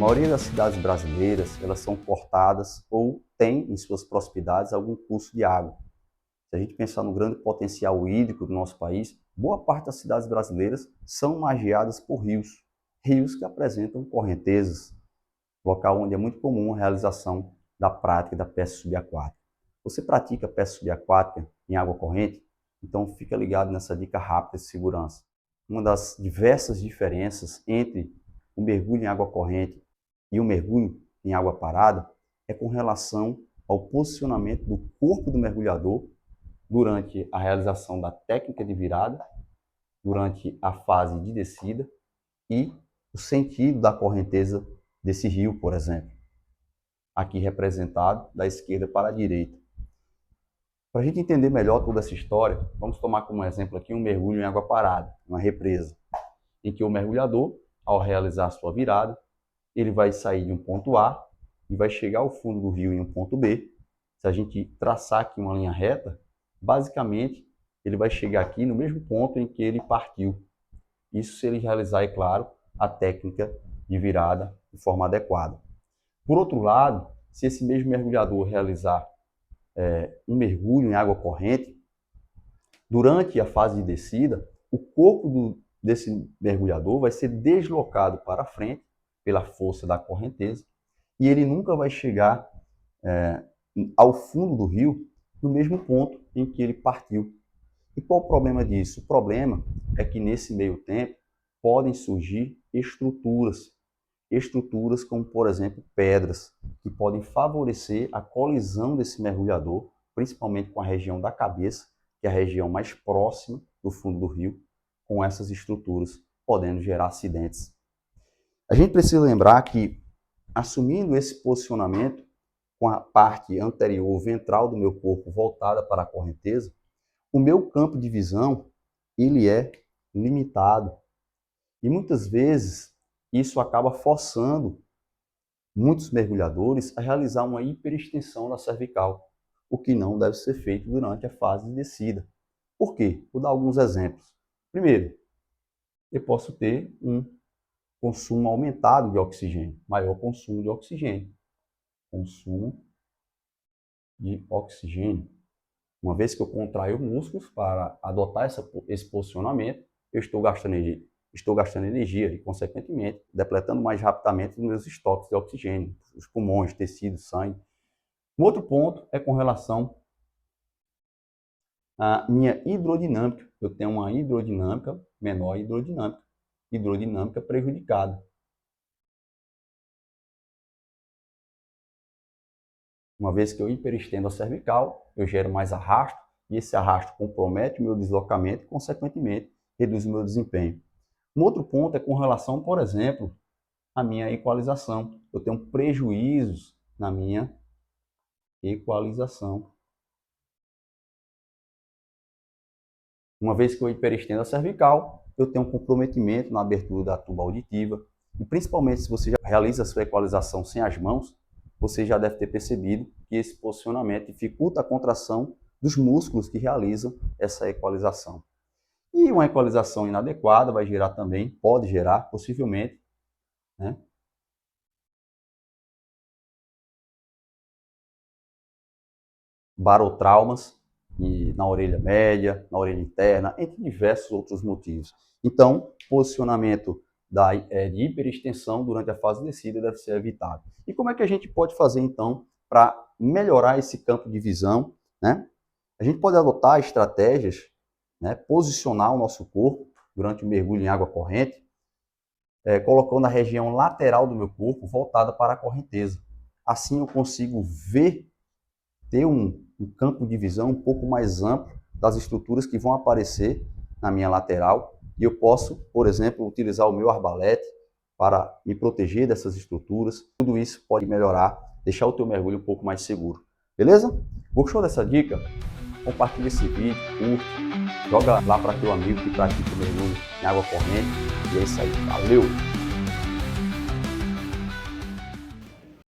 maioria das cidades brasileiras, elas são cortadas ou têm em suas proximidades algum curso de água. Se a gente pensar no grande potencial hídrico do nosso país, boa parte das cidades brasileiras são margeadas por rios. Rios que apresentam correntezas, local onde é muito comum a realização da prática da pesca subaquática. Você pratica pesca subaquática em água corrente? Então fica ligado nessa dica rápida de segurança. Uma das diversas diferenças entre o mergulho em água corrente e o mergulho em água parada é com relação ao posicionamento do corpo do mergulhador durante a realização da técnica de virada, durante a fase de descida e o sentido da correnteza desse rio, por exemplo. Aqui representado da esquerda para a direita. Para a gente entender melhor toda essa história, vamos tomar como exemplo aqui um mergulho em água parada, uma represa, em que o mergulhador, ao realizar sua virada, ele vai sair de um ponto A e vai chegar ao fundo do rio em um ponto B. Se a gente traçar aqui uma linha reta, basicamente ele vai chegar aqui no mesmo ponto em que ele partiu. Isso se ele realizar, é claro, a técnica de virada de forma adequada. Por outro lado, se esse mesmo mergulhador realizar um mergulho em água corrente, durante a fase de descida, o corpo desse mergulhador vai ser deslocado para a frente pela força da correnteza e ele nunca vai chegar ao fundo do rio no mesmo ponto em que ele partiu. E qual o problema disso? O problema é que nesse meio tempo podem surgir estruturas como, por exemplo, pedras, que podem favorecer a colisão desse mergulhador, principalmente com a região da cabeça, que é a região mais próxima do fundo do rio, com essas estruturas, podendo gerar acidentes. A gente precisa lembrar que, assumindo esse posicionamento, com a parte anterior ventral do meu corpo voltada para a correnteza, o meu campo de visão ele é limitado. E muitas vezes isso acaba forçando muitos mergulhadores a realizar uma hiperextensão da cervical, o que não deve ser feito durante a fase de descida. Por quê? Vou dar alguns exemplos. Primeiro, eu posso ter um consumo aumentado de oxigênio, maior consumo de oxigênio. Consumo de oxigênio. Uma vez que eu contraio músculos para adotar esse posicionamento, eu estou gastando energia e, consequentemente, depletando mais rapidamente os meus estoques de oxigênio, os pulmões, tecidos, sangue. Um outro ponto é com relação à minha hidrodinâmica. Eu tenho uma hidrodinâmica menor, hidrodinâmica prejudicada. Uma vez que eu hiperestendo a cervical, eu gero mais arrasto, e esse arrasto compromete o meu deslocamento e, consequentemente, reduz o meu desempenho. Um outro ponto é com relação, por exemplo, à minha equalização. Eu tenho prejuízos na minha equalização. Uma vez que eu hiperestendo a cervical, eu tenho um comprometimento na abertura da tuba auditiva. E principalmente se você já realiza a sua equalização sem as mãos, você já deve ter percebido que esse posicionamento dificulta a contração dos músculos que realizam essa equalização. E uma equalização inadequada vai gerar também, pode gerar, possivelmente, barotraumas na orelha média, na orelha interna, entre diversos outros motivos. Então, posicionamento de hiperextensão durante a fase de descida deve ser evitado. E como é que a gente pode fazer, então, para melhorar esse campo de visão? A gente pode adotar estratégias, posicionar o nosso corpo durante o mergulho em água corrente, colocando a região lateral do meu corpo voltada para a correnteza. Assim eu consigo ter um campo de visão um pouco mais amplo das estruturas que vão aparecer na minha lateral e eu posso, por exemplo, utilizar o meu arbalete para me proteger dessas estruturas. Tudo isso pode melhorar, deixar o teu mergulho um pouco mais seguro. Beleza? Gostou dessa dica? Compartilha esse vídeo, curte, joga lá para teu amigo que pratica o mergulho em água corrente. E é isso aí. Valeu!